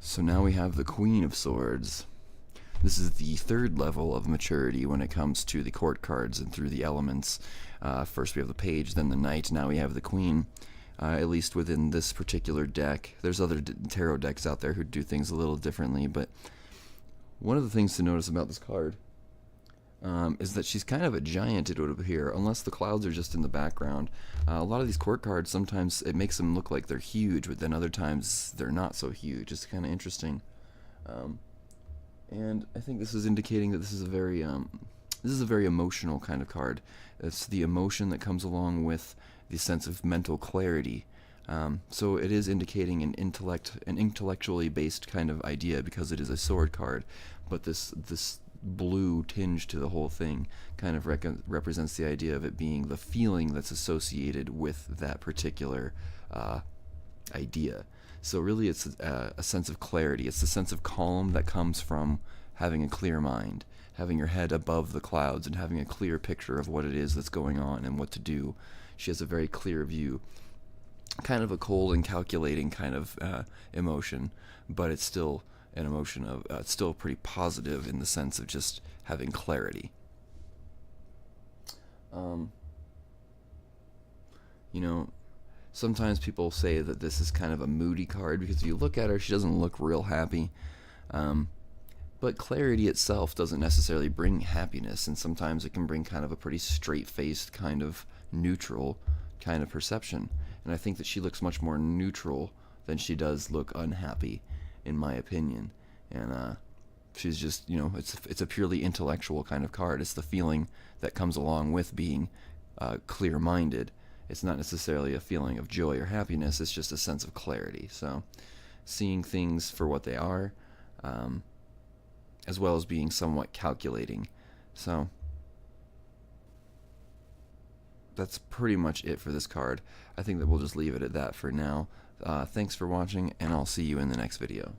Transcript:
So now we have the Queen of Swords. This is the third level of maturity when it comes to the court cards and through the elements. First we have the page, then the knight, now we have the queen. At least within this particular deck. There's other tarot decks out there who do things a little differently, but one of the things to notice about this card is that she's kind of a giant, it would appear, unless the clouds are just in the background. A lot of these court cards, sometimes it makes them look like they're huge, but then other times they're not so huge. It's kind of interesting. And I think this is indicating that this is a very emotional kind of card. It's the emotion that comes along with the sense of mental clarity. So it is indicating an intellectually based kind of idea because it is a sword card, but this blue tinge to the whole thing kind of represents the idea of it being the feeling that's associated with that particular idea. So really it's a sense of clarity. It's the sense of calm that comes from having a clear mind, having your head above the clouds and having a clear picture of what it is that's going on and what to do. She has a very clear view. Kind of a cold and calculating kind of emotion, but it's still an emotion of, it's still pretty positive in the sense of just having clarity. You know, sometimes people say that this is kind of a moody card because if you look at her, she doesn't look real happy. But clarity itself doesn't necessarily bring happiness, and sometimes it can bring kind of a pretty straight-faced, kind of neutral kind of perception. And I think that she looks much more neutral than she does look unhappy, in my opinion. And she's just, you know, it's a purely intellectual kind of card. It's the feeling that comes along with being clear-minded. It's not necessarily a feeling of joy or happiness. It's just a sense of clarity. So seeing things for what they are, as well as being somewhat calculating. So that's pretty much it for this card. I think that we'll just leave it at that for now. Thanks for watching, and I'll see you in the next video.